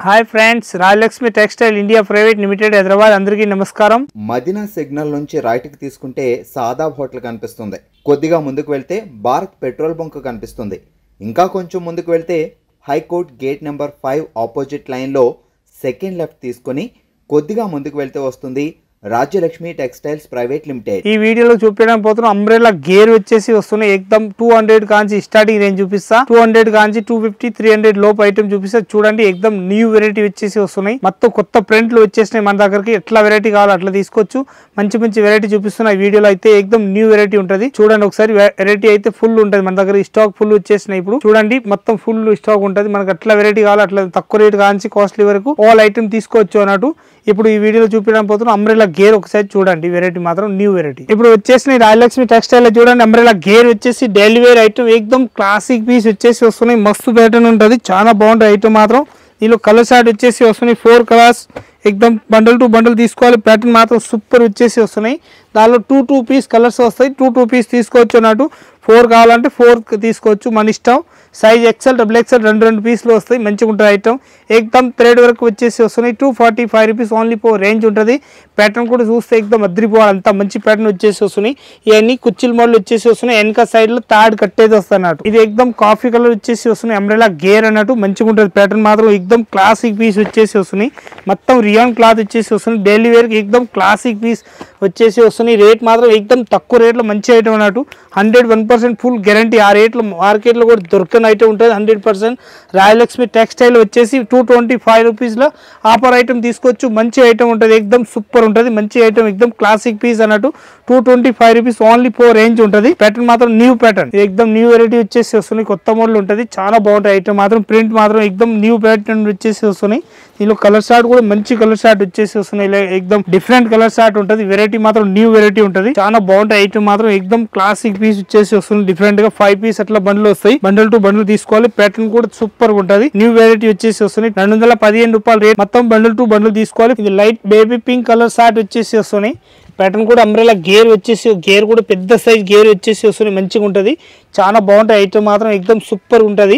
हाय friends Rajalakshmi Textile India Private Limited Hyderabad అందరికీ నమస్కారం। Madina signal నుంచి రైట్ కి తీసుకుంటే సాదాబ్ హోటల్ కనిపిస్తుంది। కొద్దిగా ముందుకు వెళ్తే భారత్ పెట్రోల్ బంక్ కనిపిస్తుంది। ఇంకా కొంచెం ముందుకు వెళ్తే high court gate number 5 opposite line లో సెకండ్ లెఫ్ట్ తీసుకొని కొద్దిగా ముందుకు వెళ్తే వస్తుంది రాజ్యలక్ష్మి టెక్స్టైల్స్ ప్రైవేట్ లిమిటెడ్। ఈ వీడియోలో చూపించడం పోతున్న అంబ్రెల్లా గేర్ వచ్చేసి వస్తున్నాయి। एकदम 200 కాంచి స్టార్టింగ్ రేంజ్ చూపిస్తా, 200 కాంచి 250 300 లోపు ఐటమ్ చూపిస్తా। చూడండి एकदम న్యూ వెరైటీ వచ్చేసి వస్తున్నాయి। మొత్తం కొత్త ప్రింట్లు వచ్చేసినాయి మన దగ్గరికి। ఎట్లా వెరైటీ కావాలో అట్లా తీసుకోవచ్చు। మంచి మంచి వెరైటీ చూపిస్తున్నా ఈ వీడియోలో అయితే। एकदम న్యూ వెరైటీ ఉంటది। చూడండి ఒకసారి వెరైటీ అయితే ఫుల్ ఉంటది మన దగ్గర। స్టాక్ ఫుల్ వచ్చేసినాయి ఇప్పుడు చూడండి, మొత్తం ఫుల్ స్టాక్ ఉంటది మనకి। ఎట్లా వెరైటీ కావాలో అట్లా తక్కువ రేట్ కాంచి కాస్ట్లీ వరకు ఆల్ ఐటమ్ తీసుకోవచ్చు అన్నట్టు। ఇప్పుడు ఈ వీడియోలో చూపించడం పోతున్న అంబ్రెల్లా గేర్ ఒకసారి చూడండి, వెరైటీ మాత్రం న్యూ వెరైటీ। ఇప్పుడు వచ్చేసి రాజలక్ష్మి టెక్స్టైల్ లో చూడండి అంబ్రెల్లా గేర్ వచ్చేసి డైలీ వేర్ ఐటమ్ एकदम క్లాసిక్ పీస్ వచ్చేసి వస్తున్నాయి। మస్తు ప్యాటర్న్ ఉంటది, చాలా బాగుంటుంది ఐటమ్ మాత్రం। దీనిలో కలర్ షార్ట్ వచ్చేసి వస్తున్నాయి 4 కలర్స్। एकदम బండల్ టు బండల్ తీసుకోవాలి, ప్యాటర్న్ మాత్రం సూపర్ వచ్చేసి వస్తున్నాయి। దానిలో 2 పీస్ కలర్స్ వస్తాయి, 2 పీస్ తీసుకోవచ్చు అన్నట్టు। 4 కావాలంటే 4 తీసుకోవచ్చు మన ఇష్టం। సైజ్ ఎక్సెల్ డబుల్ ఎక్సెల్ 2 పీస్లు వస్తాయి, మంచిగా ఉంటుంది ఐటమ్। एकदम థ్రెడ్ వర్క్ వచ్చేసి వస్తున్నాయి। 245 రూపీస్ ఓన్లీ రేంజ్ ఉంటుంది। ప్యాటర్న్ కూడా చూస్తే एकदम అద్రిపోవాలి, అంత మంచి ప్యాటర్న్ వచ్చేసి వస్తున్నాయి। ఇవన్నీ కుచ్చిల్ మోడల్ వచ్చేసి వస్తున్నాయి, వెనక సైడ్ లో తాడ్ కట్టేది వస్తుంది అన్నట్టు। ఇది एकदम కాఫీ కలర్ వచ్చేసి వస్తున్నాయి, అంబ్రెల్లా గేర్ అన్నట్టు మంచిగా ఉంటుంది ప్యాటర్న్ మాత్రం। एकदम క్లాసిక్ పీస్ వచ్చేసి వస్తున్నాయి, మొత్తం రియాన్ క్లాత్ వచ్చేసి వస్తుంది। డైలీ వేర్ కి एकदम క్లాసిక్ పీస్ వచ్చేసి వస్తున్నాయి। రేట్ మాత్రం एकदम తక్కువ రేట్లో మంచి ఐటమ్ అన్నట్టు। 100% ఫుల్ గ్యారంటీ, ఆ రేట్లో మార్కెట్లో కూడా దొరకని ఐటమ్ ఉంటుంది 100%। రాజలక్ష్మి టెక్స్టైల్ వచ్చేసి 225 రూపీస్లో ఆఫర్ ఐటమ్ తీసుకోవచ్చు, మంచి ఐటమ్ ఉంటుంది। एकदम సూపర్ ఉంటుంది, మంచి ఐటమ్ एकदम క్లాసిక్ పీస్ అన్నట్టు। 225 రూపీస్ ఓన్లీ రేంజ్ ఉంటుంది। ప్యాటర్న్ మాత్రం న్యూ ప్యాటర్న్, एकदम న్యూ వెరైటీ వచ్చేసి వస్తున్నాయి, కొత్త మోడల్ ఉంటుంది, చాలా బాగుంటుంది ఐటమ్ మాత్రం। ప్రింట్ మాత్రం एकदम న్యూ ప్యాటర్న్ వచ్చేసి వస్తున్నాయి। దీనిలో కలర్ షార్ట్ కూడా మంచి కలర్ షార్ట్ వచ్చేసి వస్తున్నాయి, एकदम డిఫరెంట్ కలర్ షార్ట్ ఉంటుంది। వెరైటీ మాత్రం న్యూ వెరైటీ ఉంటుంది, చాలా బాగుంటాయి ఐటమ్ మాత్రం। एकदम క్లాసిక్ పీస్ వచ్చేసి వస్తుంది, డిఫరెంట్ గా 5 పీస్ అట్లా బండ్లు వస్తాయి, బండల్ టు బండ్లు తీసుకోవాలి। ప్యాటర్న్ కూడా సూపర్ గా ఉంటుంది, న్యూ వెరైటీ వచ్చేసి వస్తున్నాయి। 215 రూపాయలు రేట్, మొత్తం బండల్ టు బండ్లు తీసుకోవాలి। ఇది light baby pink colour short వచ్చేసి వస్తున్నాయి। ప్యాటర్న్ కూడా అంబ్రెల్లా గేర్ వచ్చేసి, గేర్ కూడా పెద్ద సైజ్ గేర్ వచ్చేసి వస్తుంది, మంచిగా ఉంటుంది, చాలా బాగుంటాయి ఐటమ్ మాత్రం। एकदम సూపర్ ఉంటుంది,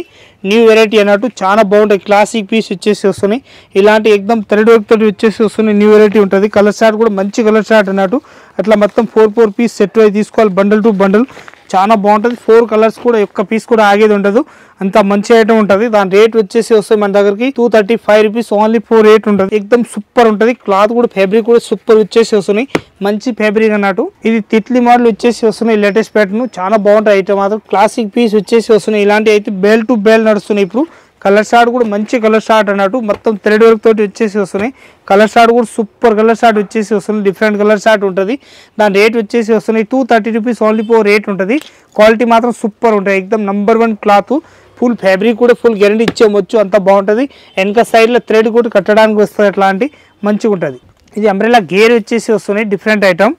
న్యూ వెరైటీ అన్నట్టు, చాలా బాగుంటాయి, క్లాసిక్ పీస్ వచ్చేసి వస్తున్నాయి। ఇలాంటి एकदम థ్రెడ్ వర్క్ తోటి వచ్చేసి వస్తున్నాయి, న్యూ వెరైటీ ఉంటుంది। కలర్ షార్ట్ కూడా మంచి కలర్ షార్ట్ అన్నట్టు, అట్లా మొత్తం 4 పీస్ సెట్ అయి తీసుకోవాలి, బండల్ టు బండల్, చాలా బాగుంటుంది। 4 కలర్స్ కూడా ఒక్క పీస్ కూడా ఆగేది ఉండదు, అంత మంచి ఐటమ్ ఉంటుంది। దాని రేట్ వచ్చేసి వస్తాయి మన దగ్గరికి 235 రూపీస్ ఓన్లీ రేట్ ఉంటుంది। एकदम సూపర్ ఉంటుంది, క్లాత్ కూడా ఫ్యాబ్రిక్ కూడా సూపర్ వచ్చేసి వస్తున్నాయి, మంచి ఫ్యాబ్రిక్ అన్నట్టు। ఇది తిట్లీ మోడల్ వచ్చేసి వస్తున్నాయి, లేటెస్ట్ ప్యాటర్న్, చాలా బాగుంటుంది ఐటమ్ మాత్రం। క్లాసిక్ పీస్ వచ్చేసి వస్తున్నాయి, ఇలాంటి అయితే బెల్ టు బెల్ నడుస్తున్నాయి ఇప్పుడు। కలర్ షార్ట్ కూడా మంచి కలర్ షార్ట్ అన్నట్టు, మొత్తం థ్రెడ్ వర్క్ తోటి వచ్చేసి వస్తున్నాయి। కలర్ షార్ట్ కూడా సూపర్ కలర్ షార్ట్ వచ్చేసి వస్తుంది, డిఫరెంట్ కలర్ షార్ట్ ఉంటుంది। దాని రేట్ వచ్చేసి వస్తున్నాయి 230 రూపీస్ ఓన్లీ రేట్ ఉంటుంది। క్వాలిటీ మాత్రం సూపర్ ఉంటుంది, एकदम నంబర్ 1 క్లాత్, ఫుల్ ఫ్యాబ్రిక్ కూడా ఫుల్ గ్యారంటీ ఇచ్చేయచ్చు, అంత బాగుంటుంది। వెనక సైడ్లో థ్రెడ్ కూడా కట్టడానికి వస్తుంది, అట్లాంటి మంచిగా ఉంటుంది। ఇది అంబ్రెల్లా గేర్ వచ్చేసి వస్తున్నాయి, డిఫరెంట్ ఐటమ్,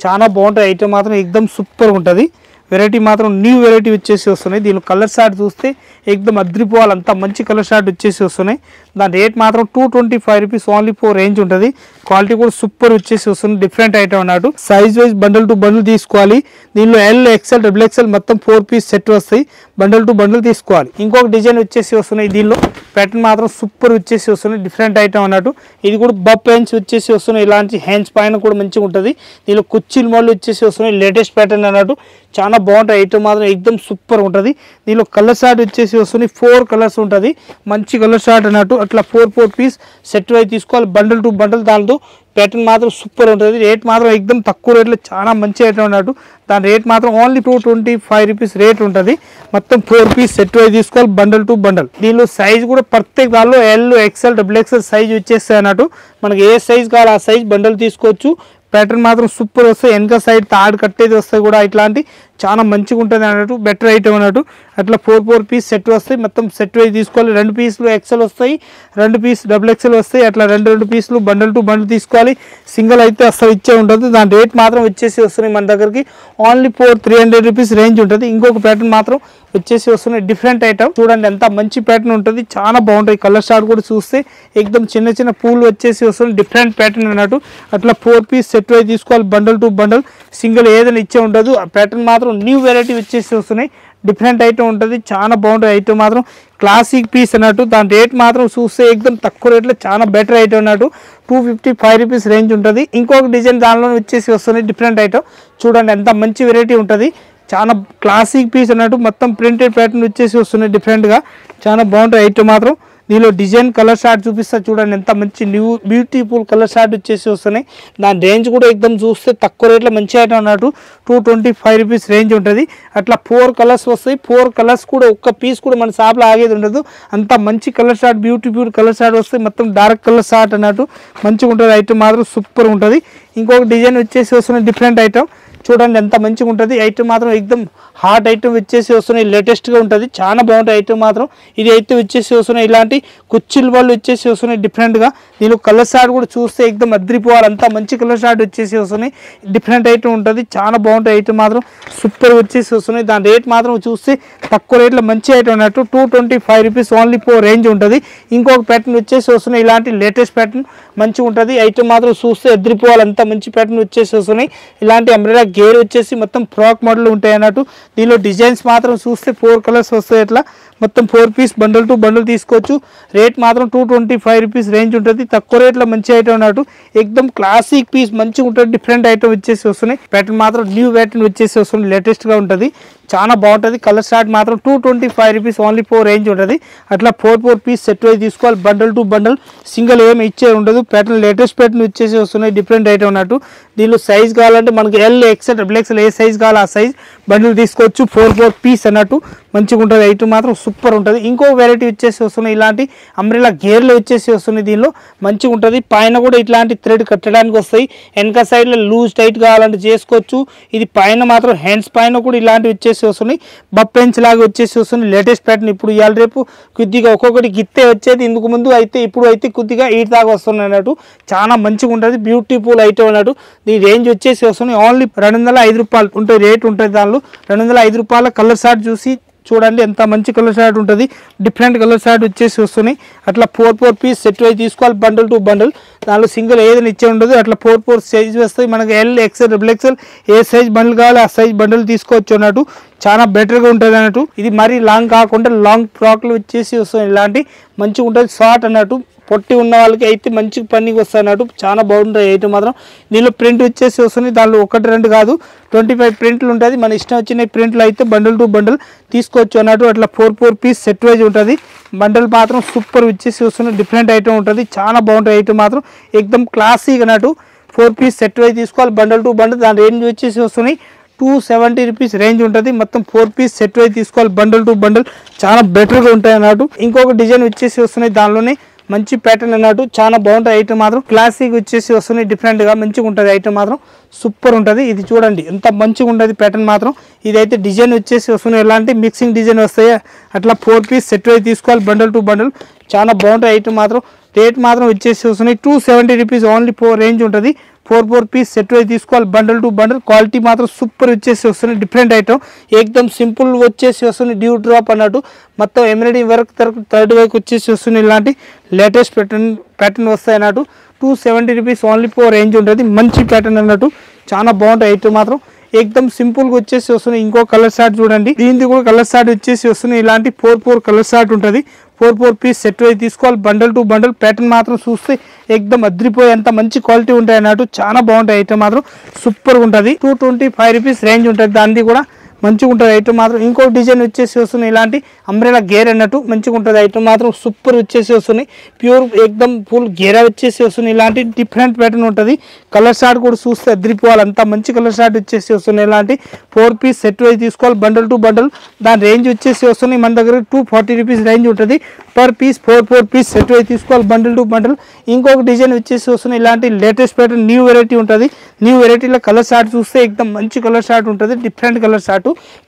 చాలా బాగుంటుంది ఐటమ్ మాత్రం। एकदम సూపర్ ఉంటుంది, వెరైటీ మాత్రం న్యూ వెరైటీ వచ్చేసి వస్తున్నాయి। దీనిలో కలర్ షార్ట్ చూస్తే एकदम అద్రిపోవాలి, అంత మంచి కలర్ షార్ట్ వచ్చేసి వస్తున్నాయి। దాని రేట్ మాత్రం 225 రూపీస్ ఓన్లీ రేంజ్ ఉంటుంది। క్వాలిటీ కూడా సూపర్ వచ్చేసి వస్తుంది, డిఫరెంట్ ఐటమ్ అన్నట్టు। Size wise bundle to bundle తీసుకోవాలి। దీనిలో ఎల్ ఎక్సెల్ డబుల్ ఎక్సెల్ మొత్తం 4 పీస్ సెట్ వస్తాయి, బండల్ టు బండల్ తీసుకోవాలి। ఇంకొక డిజైన్ వచ్చేసి వస్తున్నాయి, దీనిలో ప్యాటర్న్ మాత్రం సూపర్ వచ్చేసి వస్తున్నాయి, డిఫరెంట్ ఐటమ్ అన్నట్టు। ఇది కూడా బప్ హ్యాండ్స్ వచ్చేసి వస్తున్నాయి, ఇలాంటి హ్యాండ్స్ పైన కూడా మంచిగా ఉంటుంది। దీనిలో కుచ్చిల్ మోడల్ వచ్చేసి వస్తున్నాయి, లేటెస్ట్ ప్యాటర్న్ అన్నట్టు, చాలా బాగుంటుంది ఐటమ్ మాత్రం। एकदम సూపర్ ఉంటుంది। దీనిలో కలర్ షార్ట్ వచ్చేసి వస్తున్నాయి 4 కలర్స్ ఉంటుంది, మంచి కలర్ షార్ట్ అన్నట్టు, అట్లా 4 పీస్ సెట్ అయి తీసుకోవాలి, బండల్ టు బండల్। దాంతో ప్యాటర్న్ మాత్రం సూపర్ ఉంటుంది, రేట్ మాత్రం एकदम తక్కువ రేట్లో చాలా మంచి ఐటమ్ అన్నట్టు। దాని రేట్ మాత్రం ఓన్లీ 225 రూపీస్ రేట్ ఉంటుంది। మొత్తం 4 పీస్ సెట్ అయి తీసుకోవాలి, బండల్ టు బండల్। దీనిలో సైజ్ కూడా ప్రత్యేక దానిలో L XL double XL size వచ్చేస్తాయి అన్నట్టు, మనకి ఏ సైజ్ కావాలో ఆ సైజ్ బండల్ తీసుకోవచ్చు। ప్యాటర్న్ మాత్రం సూపర్ వస్తాయి, వెనక సైడ్ తాడు కట్టేది వస్తాయి కూడా, ఇట్లాంటి చాలా మంచిగా ఉంటుంది అన్నట్టు, బెటర్ ఐటమ్ అన్నట్టు। అట్లా 4 పీస్ సెట్ వస్తాయి, మొత్తం సెట్ వైజ్ తీసుకోవాలి। 2 పీసులు ఎక్సెల్ వస్తాయి, 2 పీస్ డబుల్ ఎక్సెల్ వస్తాయి, అట్లా 2 పీసులు బండల్ టు బండల్ తీసుకోవాలి। సింగిల్ అయితే అసలు ఇచ్చే ఉంటుంది। దాని రేట్ మాత్రం వచ్చేసి వస్తున్నాయి మన దగ్గరికి ఓన్లీ 300 రూపీస్ రేంజ్ ఉంటుంది। ఇంకొక ప్యాటర్న్ మాత్రం వచ్చేసి వస్తున్నాయి, డిఫరెంట్ ఐటమ్, చూడండి ఎంత మంచి ప్యాటర్న్ ఉంటుంది, చాలా బాగుంటుంది। కలర్ షార్ట్ కూడా చూస్తే एकदम చిన్న చిన్న పూలు వచ్చేసి వస్తుంది, డిఫరెంట్ ప్యాటర్న్ అన్నట్టు। అట్లా 4 పీస్ సెట్ వైజ్ తీసుకోవాలి, బండల్ టు బండల్, సింగిల్ ఏదైనా ఇచ్చే ఉండదు। ఆ ప్యాటర్న్ మాత్రం న్యూ వెరైటీ వచ్చేసి వస్తున్నాయి, డిఫరెంట్ ఐటమ్ ఉంటుంది, చాలా బాగుంటుంది ఐటమ్ మాత్రం క్లాసిక్ పీస్ అన్నట్టు. దాని రేట్ మాత్రం చూస్తే ఎక్దమ్ తక్కువ రేట్లో చాలా బెటర్ ఐటమ్ అన్నట్టు. 255 రూపీస్ రేంజ్ ఉంటుంది. ఇంకొక డిజైన్ దానిలో వచ్చేసి వస్తుంది డిఫరెంట్ ఐటమ్. చూడండి ఎంత మంచి వెరైటీ ఉంటుంది, చాలా క్లాసిక్ పీస్ అన్నట్టు. మొత్తం ప్రింటెడ్ ప్యాటర్న్ వచ్చేసి వస్తున్నాయి డిఫరెంట్గా, చాలా బాగుంటుంది ఐటమ్ మాత్రం. దీనిలో డిజైన్ కలర్ షార్ట్ చూపిస్తా చూడండి, ఎంత మంచి న్యూ బ్యూటిఫుల్ కలర్ షార్ట్ వచ్చేసి వస్తున్నాయి. దాని రేంజ్ కూడా ఎక్దమ్ చూస్తే తక్కువ రేట్లో మంచి ఐటమ్ అన్నట్టు. 225 రూపీస్ రేంజ్ ఉంటుంది. అట్లా 4 కలర్స్ వస్తాయి. 4 కలర్స్ కూడా ఒక్క పీస్ కూడా మన షాప్లో ఆగేది ఉండదు, అంత మంచి colour short beautiful colour short వస్తాయి. మొత్తం డార్క్ కలర్ షార్ట్ అన్నట్టు మంచిగా ఉంటుంది ఐటమ్ మాత్రం, సూపర్ ఉంటుంది. ఇంకొక డిజైన్ వచ్చేసి వస్తున్నాయి డిఫరెంట్ ఐటమ్. చూడండి ఎంత మంచిగా ఉంటుంది ఐటమ్ మాత్రం, ఎక్దమ్ హాట్ ఐటమ్ వచ్చేసి వస్తున్నాయి, లేటెస్ట్గా ఉంటుంది, చాలా బాగుంటుంది ఐటమ్ మాత్రం. ఇది అయితే వచ్చేసి వస్తున్నాయి ఇలాంటి కుర్చీల వాళ్ళు వచ్చేసి వస్తున్నాయి డిఫరెంట్గా. దీనిలో కలర్ షార్ట్ కూడా చూస్తే ఎక్దమ్ అద్రిపోవాలి, అంత మంచి కలర్ షార్ట్ వచ్చేసి వస్తున్నాయి. డిఫరెంట్ ఐటమ్ ఉంటుంది, చాలా బాగుంటుంది ఐటమ్ మాత్రం, సూపర్ వచ్చేసి వస్తున్నాయి. దాని రేట్ మాత్రం చూస్తే తక్కువ రేట్లో మంచి ఐటమ్ అన్నట్టు. 225 రూపీస్ ఓన్లీ 4 రేంజ్ ఉంటుంది. ఇంకొక ప్యాటర్న్ వచ్చేసి వస్తున్నాయి ఇలాంటి లేటెస్ట్ ప్యాటర్న్, మంచిగా ఉంటుంది ఐటమ్ మాత్రం. చూస్తే అద్రిపోవాలి, అంత మంచి ప్యాటర్న్ వచ్చేసి వస్తున్నాయి. ఇలాంటి అంబ్రెలా గేర్ వచ్చేసి మొత్తం ఫ్రాక్ మోడల్ ఉంటాయి అన్నట్టు. దీనిలో డిజైన్స్ మాత్రం చూస్తే 4 కలర్స్ వస్తాయి. అట్లా మొత్తం 4 పీస్ బండల్ టు బండల్ తీసుకోవచ్చు. రేట్ మాత్రం 225 రూపీస్ రేంజ్ ఉంటుంది, తక్కువ రేట్లో మంచి ఐటమ్ అన్నట్టు. ఎక్దమ్ క్లాసిక్ పీస్ మంచిగా ఉంటుంది, డిఫరెంట్ ఐటమ్ వచ్చేసి వస్తున్నాయి. ప్యాటర్న్ మాత్రం న్యూ ప్యాటర్న్ వచ్చేసి వస్తుంది, లేటెస్ట్గా ఉంటుంది, చాలా బాగుంటుంది. కలర్ షార్ట్ మాత్రం 225 రూపీస్ ఓన్లీ 4 రేంజ్ ఉంటుంది. అట్లా 4 పీస్ సెట్ వైజ్ తీసుకోవాలి, బండల్ టు బండల్, సింగిల్ ఏమి ఇచ్చే ఉండదు. ప్యాటర్న్ లేటెస్ట్ ప్యాటర్న్ వచ్చేసి వస్తున్నాయి, డిఫరెంట్ ఐటమ్ అన్నట్టు. దీనిలో సైజ్ కావాలంటే మనకి ఎల్ ఎక్సెల్ డబుల్ ఎక్సెల్ ఏ సైజ్ కావాలి ఆ సైజ్ బండిల్ తీసుకోవచ్చు. 4 పీస్ అన్నట్టు మంచిగా ఉంటుంది ఐటమ్ మాత్రం, సూపర్ ఉంటుంది. ఇంకో వెరైటీ వచ్చేసి వస్తున్నాయి ఇలాంటి అంబ్రెలా గేర్లు వచ్చేసి వస్తున్నాయి. దీనిలో మంచిగా ఉంటుంది, పైన కూడా ఇట్లాంటి థ్రెడ్ కట్టడానికి వస్తాయి. వెనక సైడ్లో లూజ్ టైట్ కావాలంటే చేసుకోవచ్చు. ఇది పైన మాత్రం హ్యాండ్స్ పైన కూడా ఇలాంటివి వచ్చేసి వస్తున్నాయి, బప్పెన్స్ లాగా వచ్చేసి వస్తుంది. లేటెస్ట్ ప్యాటర్న్ ఇప్పుడు ఇవాళ రేపు కొద్దిగా ఒక్కొక్కటి గిత్తే వచ్చేది, ఇందుకు ముందు అయితే ఇప్పుడు అయితే కొద్దిగా ఈట్ దాకా వస్తున్నాయి అన్నట్టు. చాలా మంచిగా ఉంటుంది, బ్యూటిఫుల్ ఐటమ్ అన్నట్టు. దీని రేంజ్ వచ్చేసి వస్తున్నాయి ఓన్లీ 205 రూపాయలు ఉంటుంది రేట్ ఉంటుంది. దానిలో 205 రూపాయల కలర్ షార్ట్ చూసి చూడండి ఎంత మంచి కలర్ షార్ట్ ఉంటుంది, డిఫరెంట్ కలర్ షార్ట్ వచ్చేసి వస్తున్నాయి. అట్లా 4 పీస్ సెట్ అయి తీసుకోవాలి, బండల్ టు బండల్. దానిలో సింగిల్ ఏదైనా ఇచ్చే ఉండదు. అట్లా 4 సైజ్ వస్తాయి మనకి, ఎల్ ఎక్సెల్ డబుల్ ఎక్సెల్ ఏ సైజ్ బండిల్ కావాలి ఆ సైజ్ బండిల్ తీసుకోవచ్చు అన్నట్టు. చాలా బెటర్గా ఉంటుంది అన్నట్టు. ఇది మరీ లాంగ్ కాకుండా లాంగ్ ఫ్రాక్లు వచ్చేసి వస్తాయి, ఇలాంటి మంచిగా ఉంటుంది. షార్ట్ అన్నట్టు, పొట్టి ఉన్న వాళ్ళకి అయితే మంచి పనికి వస్తాయి అన్నట్టు, చాలా బాగుంటుంది ఐటమ్ మాత్రం. దీనిలో ప్రింట్ వచ్చేసి వస్తుంది, దానిలో 1 2 కాదు 25 ప్రింట్లు ఉంటుంది. మన ఇష్టం వచ్చిన ప్రింట్లు అయితే బండల్ టు బండల్ తీసుకోవచ్చు అన్నట్టు. అట్లా 4 పీస్ సెట్ వైజ్ ఉంటుంది. బండల్ మాత్రం సూపర్ వచ్చేసి వస్తుంది, డిఫరెంట్ ఐటమ్ ఉంటుంది, చాలా బాగుంటుంది ఐటమ్ మాత్రం, ఎక్దమ్ క్లాసిక్ అన్నట్టు. 4 పీస్ సెట్ వైజ్ తీసుకోవాలి, బండల్ టు బండల్. దాని రేంజ్ వచ్చేసి వస్తున్నాయి 270 రూపీస్ రేంజ్ ఉంటుంది. మొత్తం 4 పీస్ సెట్ వైజ్ తీసుకోవాలి, బండల్ టు బండల్, చాలా బెటర్గా ఉంటాయి అన్నట్టు. ఇంకొక డిజైన్ వచ్చేసి వస్తున్నాయి, దానిలోనే మంచి ప్యాటర్న్ అన్నట్టు, చాలా బాగుంటుంది ఐటమ్ మాత్రం. క్లాసిక్ వచ్చేసి వస్తున్నాయి, డిఫరెంట్గా మంచిగా ఉంటుంది ఐటమ్ మాత్రం, సూపర్ ఉంటుంది. ఇది చూడండి ఎంత మంచిగా ఉంటుంది ప్యాటర్న్ మాత్రం. ఇదైతే డిజైన్ వచ్చేసి వస్తున్నాయి, ఎలాంటి మిక్సింగ్ డిజైన్ వస్తాయి. అట్లా 4 పీస్ సెట్ వైజ్ తీసుకోవాలి, బండల్ టు బండల్, చాలా బాగుంటుంది ఐటమ్ మాత్రం. రేట్ మాత్రం వచ్చేసి వస్తున్నాయి 270 రూపీస్ ఓన్లీ 4 రేంజ్ ఉంటుంది. 4 పీస్ సెట్ వైజ్ తీసుకోవాలి, బండల్ టు బండల్. క్వాలిటీ మాత్రం సూపర్ వచ్చేసి వస్తుంది, డిఫరెంట్ ఐటమ్, ఏకదమ్ సింపుల్ వచ్చేసి వస్తుంది, డ్యూ డ్రాప్ అన్నట్టు. మొత్తం ఎంబ్రాయిడరీ వర్క్ థర్డ్ వైపు వచ్చేసి వస్తుంది, ఇలాంటి లేటెస్ట్ ప్యాటర్న్ వస్తాయి అన్నట్టు. 270 రూపీస్ ఓన్లీ 4 రేంజ్ ఉంటుంది, మంచి ప్యాటర్న్ అన్నట్టు, చాలా బాగుంటుంది ఐటమ్ మాత్రం. ఏకదమ్ సింపుల్గా వచ్చేసి వస్తుంది. ఇంకో కలర్ షార్ట్ చూడండి, దీనికి కూడా కలర్ షార్ట్ వచ్చేసి వస్తుంది, ఇలాంటి 4 కలర్ షార్ట్ ఉంటుంది. 4 పీస్ సెట్ వైజ్ తీసుకోవాలి, బండల్ టు బండల్. ప్యాటర్న్ మాత్రం చూస్తే ఏకదమ్ అద్రిపోయి అంత మంచి క్వాలిటీ ఉంటాయి అన్నట్టు, చాలా బాగుంటాయి ఐటమ్ మాత్రం, సూపర్గా ఉంటుంది. 225 రూపీస్ రేంజ్ ఉంటుంది, దానికి కూడా మంచిగా ఉంటుంది ఐటమ్ మాత్రం. ఇంకో డిజైన్ వచ్చేసి వస్తుంది, ఇలాంటి అంబ్రెలా గేర్ అన్నట్టు, మంచిగా ఉంటుంది ఐటమ్ మాత్రం, సూపర్ వచ్చేసి వస్తుంది. ప్యూర్ ఏకదమ్ ఫుల్ గేరా వచ్చేసి వస్తుంది, ఇలాంటి డిఫరెంట్ ప్యాటర్న్ ఉంటుంది. కలర్ షార్ట్ కూడా చూస్తే అద్రిపోవాలి, అంత మంచి కలర్ షార్ట్ వచ్చేసి వస్తుంది. ఇలాంటి 4 పీస్ సెట్ వైజ్ తీసుకోవాలి, బండల్ టు బండల్. దాని రేంజ్ వచ్చేసి వస్తుంది మన దగ్గర 240 రూపీస్ రేంజ్ ఉంటుంది. Per piece 4 piece set wise తీసుకోవాలి, బండల్ టు బండల్. ఇంకొక డిజైన్ వచ్చేసి వస్తుంది, ఇలాంటి లేటెస్ట్ ప్యాటర్న్ న్యూ వెరైటీ ఉంటుంది. న్యూ వెరైటీలో కలర్ షార్ట్ చూస్తే ఏకదమ్ మంచి కలర్ షార్ట్ ఉంటుంది, డిఫరెంట్ కలర్ షార్ట్.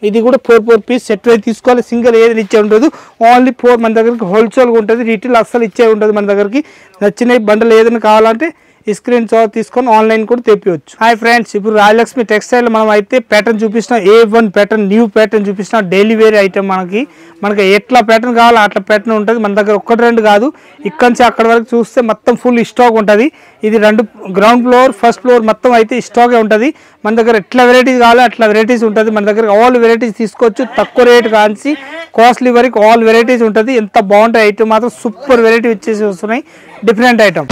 ఇది కూడా 4 పీస్ సెట్ వైజ్ తీసుకోవాలి, సింగిల్ ఏది ఇచ్చే ఉండదు. ఓన్లీ 4 మన దగ్గరికి హోల్సేల్గా ఉంటుంది, రీటైల్ అస్సలు ఇచ్చే ఉండదు. మన దగ్గరికి నచ్చిన బండలు ఏదైనా కావాలంటే స్క్రీన్ షాట్ తీసుకొని ఆన్లైన్ కూడా తెప్పివచ్చు. హాయ్ ఫ్రెండ్స్, ఇప్పుడు రాజలక్ష్మి టెక్స్టైల్ మనం అయితే ప్యాటర్న్ చూపిస్తున్నా. A1 ప్యాటర్న్, న్యూ ప్యాటర్న్ చూపిస్తున్నా. డైలీ వేర్ ఐటమ్ మనకి ఎట్లా ప్యాటర్న్ కావాలో అట్లా ప్యాటర్న్ ఉంటుంది. మన దగ్గర ఒకటి రెండు కాదు, ఇక్కడ నుంచి అక్కడ వరకు చూస్తే మొత్తం ఫుల్ స్టాక్ ఉంటుంది. ఇది గ్రౌండ్ ఫ్లోర్, ఫస్ట్ ఫ్లోర్ మొత్తం అయితే స్టాకే ఉంటుంది. మన దగ్గర ఎట్లా వెరైటీస్ కావాలో అట్లా వెరైటీస్ ఉంటుంది. మన దగ్గర ఆల్ వెరైటీస్ తీసుకోవచ్చు. తక్కువ రేట్ కాంచి కాస్ట్లీ వరకు ఆల్ వెరైటీస్ ఉంటుంది. ఎంత బాగుంటాయి ఐటమ్ మాత్రం సూపర్ వెరైటీ వచ్చేసి వస్తున్నాయి, డిఫరెంట్ ఐటమ్.